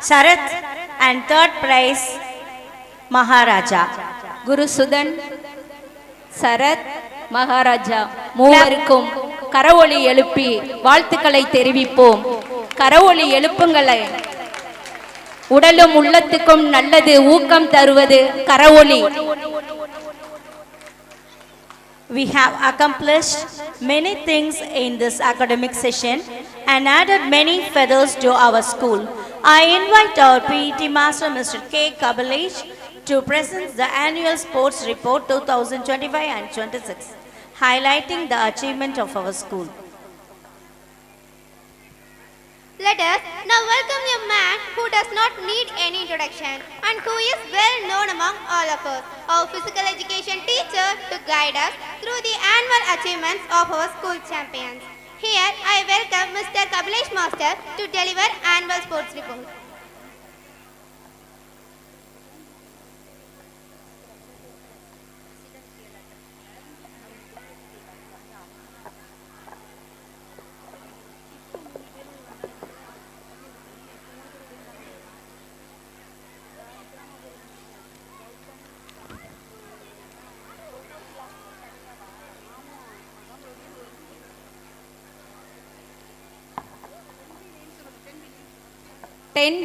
Sharath and third prize Maharaja. குருசுதன், Sarath, Maharaja மூவருக்கும் கரவொலி எழுப்பி வாழ்த்துக்களை தெரிவிப்போம். கரவொலி எழுப்புங்களை. உடலும் உள்ளத்துக்கும் நல்லது, ஊக்கம் தருவது கரவொலி. We have accomplished many things in this academic session and added many feathers to our school. I invite our PET Master Mr. K. Kabalesh to present the annual sports report 2025 and 26, highlighting the achievement of our school. Let us now welcome a man who does not need any introduction and who is well known among all of us, our physical education teacher, to guide us through the annual achievements of our school champions. Here I welcome Mr. Kabalesh Master to deliver annual sports report.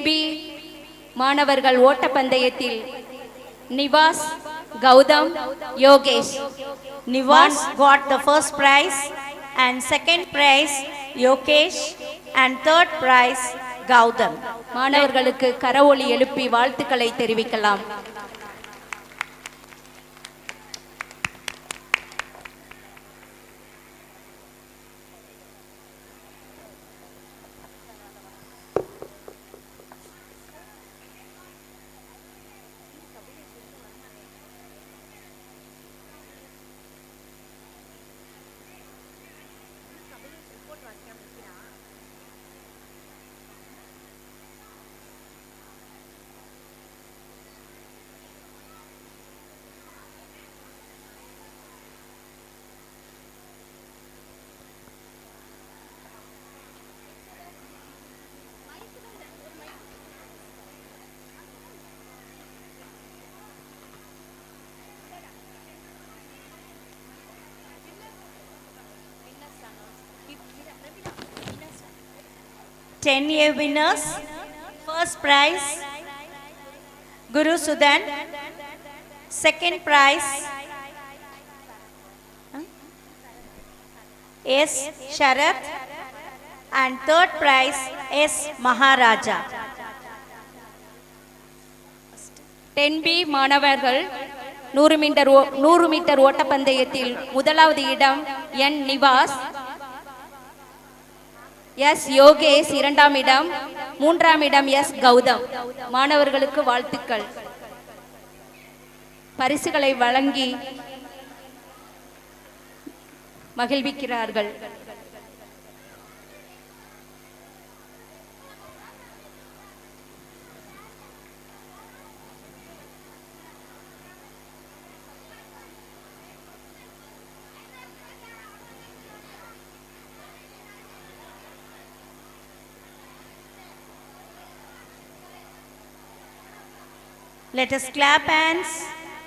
பி மாணவர்கள் ஓட்டப்பந்தயத்தில் Nivas, Gautham, Yogesh. Nivas got the first prize and second prize Yokesh and third prize Gautam. மாணவர்களுக்கு கரவொலி எழுப்பி வாழ்த்துக்களை தெரிவிக்கலாம். Ten-year winners. First prize Guru Sudan. Second prize S. Sharath and third prize S. Maharaja. 10B மாணவர்கள் 100 metre ஓட்டப்பந்தயத்தில் முதலாவது இடம் என் நிவாஸ், எஸ் யோகேஷ் இரண்டாம் இடம், மூன்றாம் இடம் எஸ் கௌதம். மாணவர்களுக்கு வாழ்த்துக்கள். பரிசுகளை வழங்கி மகிழ்விக்கிறார்கள். Let us clap hands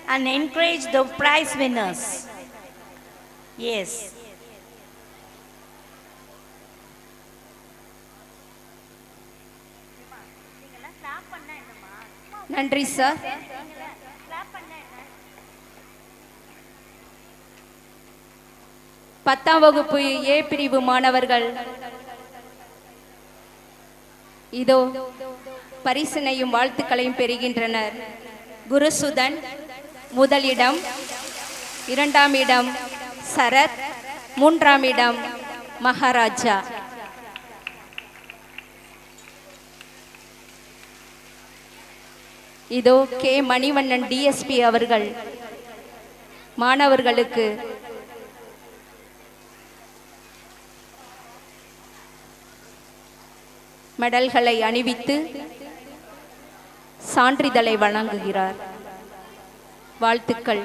and encourage the prize winners. Yes. நன்றி சார். பத்தாம் வகுப்பு ஏ பிரிவு மாணவர்கள் இதோ பரிசினையும் வாழ்த்துக்களையும் பெறுகின்றனர். குருசுதன் முதலிடம், இரண்டாம் இடம் சரத், மூன்றாம் இடம் மகாராஜா. இதோ கே மணிவண்ணன் டிஎஸ்பி அவர்கள் மாணவர்களுக்கு மெடல்களை அணிவித்து சான்றிதழை வழங்குகிறார். வாழ்த்துக்கள்.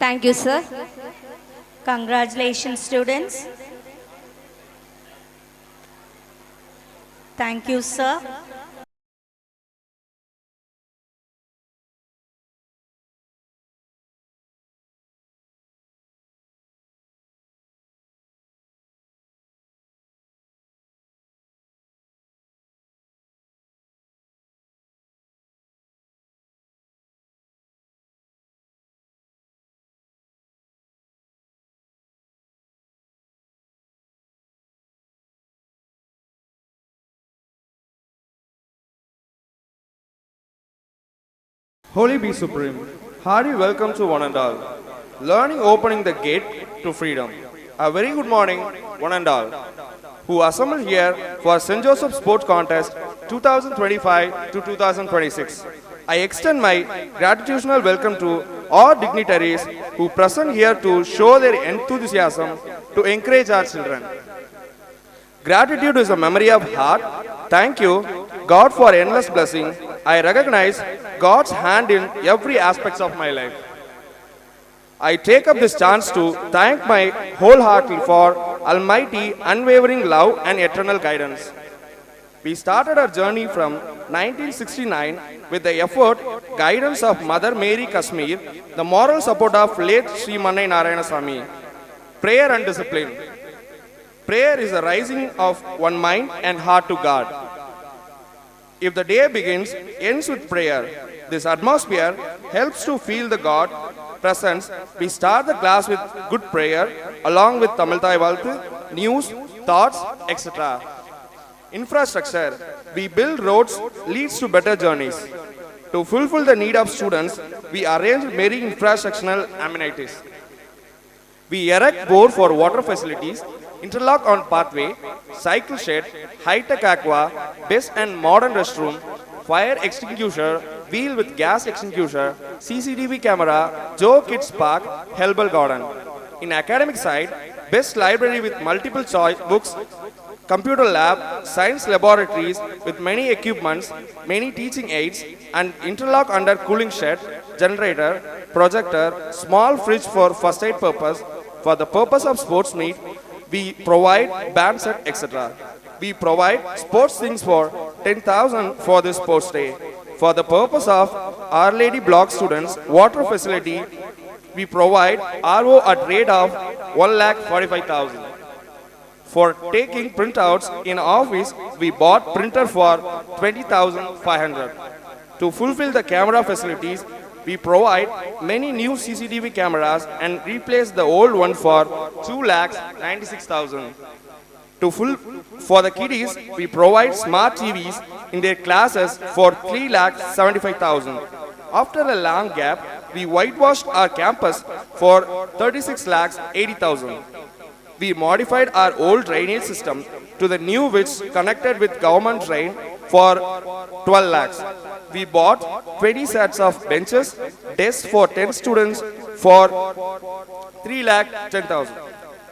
Thank you, sir. Congratulations, students. Thank you, sir. Holy be supreme, hearty welcome to one and all. Learning opening the gate to freedom. A very good morning, one and all, who assembled here for St. Joseph Sports Contest 2025 to 2026. I extend my gratitudinal welcome to all dignitaries who present here to show their enthusiasm to encourage our children. Gratitude is a memory of heart. Thank you, God, for endless blessing. I recognize God's hand in every aspect of my life. I take up this chance to thank my wholeheartedly for almighty, unwavering love and eternal guidance. We started our journey from 1969 with the effort, guidance of Mother Mary Kashmir, the moral support of late Sri Mannai Narayanasamy, prayer and discipline. Prayer is a rising of one mind and heart to God. If the day begins, ends with prayer, this atmosphere helps to feel the God presence. We start the class with good prayer along with Tamil Thai Valthu, news, thoughts, etc. Infrastructure. We build roads leads to better journeys. To fulfill the need of students, we arrange many infrastructural amenities. We erect bore for water facilities, interlock on pathway, cycle shed, high-tech aqua, best and modern restroom, fire extinguisher, wheel with gas extinguisher, CCTV camera, Joe Kids Park, Helbal Garden. In academic side, best library with multiple choice books, computer lab, science laboratories with many equipments, many teaching aids, and interlock under cooling shed, generator, projector, small fridge for first aid purpose. For the purpose of sports meet, we provide band set, etc. We provide sports things for 10,000 for this sports day. For the purpose of Our Lady Block students, water facility, we provide RO at rate of 1,45,000. For taking printouts in office, we bought printer for 20,500. To fulfill the camera facilities, we provide many new CCTV cameras and replace the old one for 2,96,000. For the kiddies, we provide smart TVs in their classes for 3,75,000. After a long gap, we whitewashed our campus for 36,80,000. We modified our old drainage system to the new which connected with government drain for 12 lakhs. We bought 20 sets of benches, desks for 10 students for 3,10,000.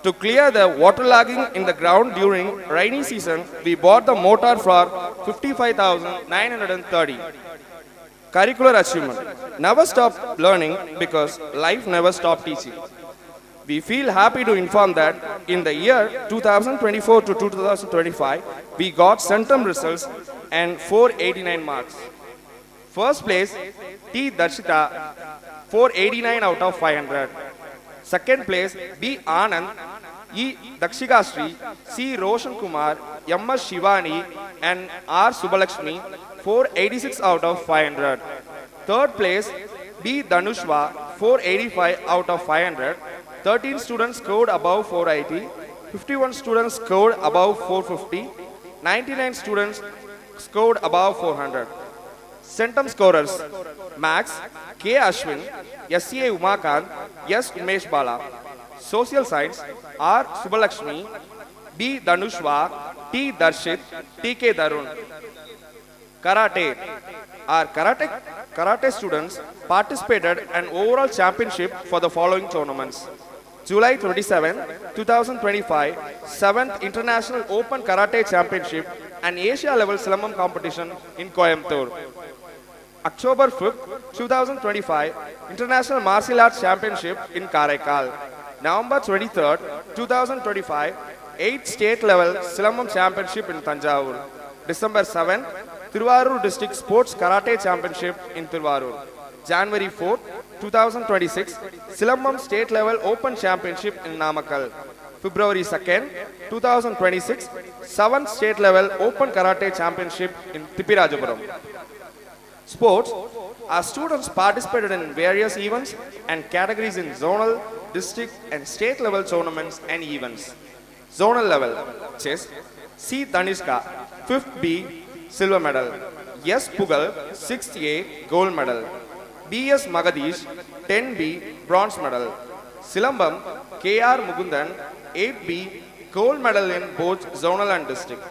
To clear the waterlogging in the ground during rainy season, we bought the mortar for 55,930. Curricular achievement. Never stop learning because life never stops teaching. We feel happy to inform that in the year 2024 to 2025, we got centum results and 489 marks. First place, T. Darshita, 489 out of 500. Second place, B. Anand, E. Dakshikashri, C. Roshan Kumar, M. S. Shivani, and R. Subalakshmi, 486 out of 500. Third place, B. Dhanushwa, 485 out of 500. 13 students scored above 480, 51 students scored above 450, 99 students scored above 400. Centum scorers, Max, K. Ashwin, S.A. Umakant, S. Umesh Bala. Social Science, R. Subalakshmi, B. Dhanushwa, T. Darshit, T.K. Darun. Karate. Our karate students participated in overall championship for the following tournaments. July 27, 2025, 7th International Open Karate Championship and Asia Level Silambam Competition in Coimbatore. October 5th, 2025, International Martial Arts Championship in Karaikal. November 23rd, 2025, 8th State Level Silambam Championship in Tanjavur. December 7th, Thiruvarur District Sports Karate Championship in Thiruvarur. January 4th, 2026, Silambam State Level Open Championship in Namakkal. February 2nd, 2026, 7th State Level Open Karate Championship in Tipirajapuram. Sports. Our students participated in various events and categories in zonal, district and state level tournaments and events. Zonal level, chess, C. Tanishka, 5th B, silver medal. S. Pugal, 6th A, gold medal. B.S. Magadish, 10B, bronze medal. Silambam, K.R. Mugundan, 8B, gold medal in both zonal and district.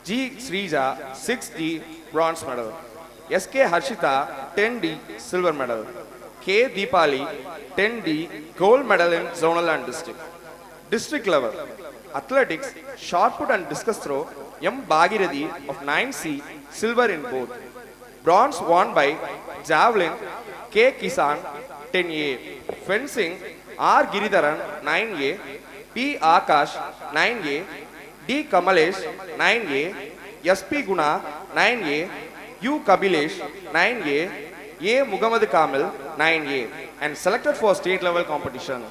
G. Srija, 6D, bronze medal. S.K. Harshita, 10D, silver medal. K. Deepali, 10D, gold medal in zonal and district. District level, athletics, shot put and discus throw, M. Bhagirathi of 9C, silver in both. Bronze won by javelin, K. Kisan, 10A. Fencing, R. Giridharan, 9A. P. Akash, 9A. D. Kamalesh, 9A. S.P. Guna, 9A. U. Kabilesh, 9A. A. Muhammad Kamil, 9A. And selected for state level competition.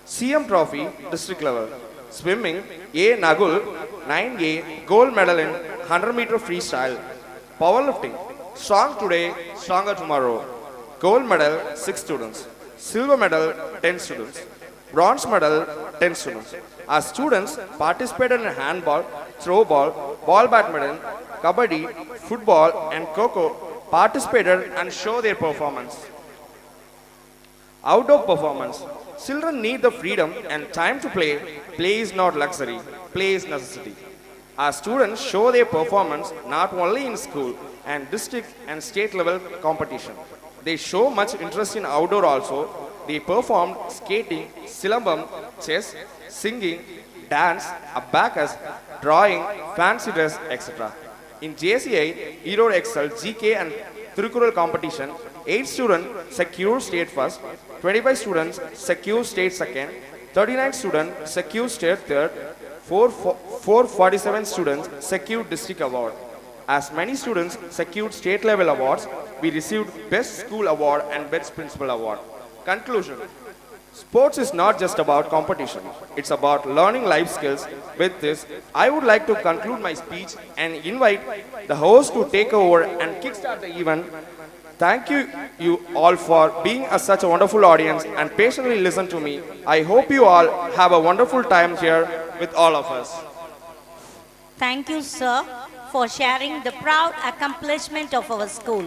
CM Trophy, district level. Swimming, A. Nagul, 9A. Gold medal in 100 meter freestyle. Powerlifting, strong today, stronger tomorrow. Gold medal, 6 students. Silver medal, 10 students. Bronze medal, 10 students. Our students participated in handball, throwball, ball badminton, kabaddi, football and kho-kho, participated and show their performance. Outdoor performance. Children need the freedom and time to play. Play is not luxury, play is necessity. Our students show their performance not only in school and district and state level competition. They show much interest in outdoor also. They performed skating, silambam, chess, singing, dance, abacus, drawing, fancy dress, etc. In JCI, Erode Excel, GK and Thirukural competition, 8 students secured state first, 25 students secured state second, 39 students secured state third, 447 students secured district award. As many students secured state level awards, we received Best School Award and Best Principal Award. Conclusion. Sports is not just about competition. It's about learning life skills. With this, I would like to conclude my speech and invite the host to take over and kickstart the event. Thank you all for being such a wonderful audience and patiently listen to me. I hope you all have a wonderful time here with all of us. Thank you, sir, for sharing the proud accomplishment of our school.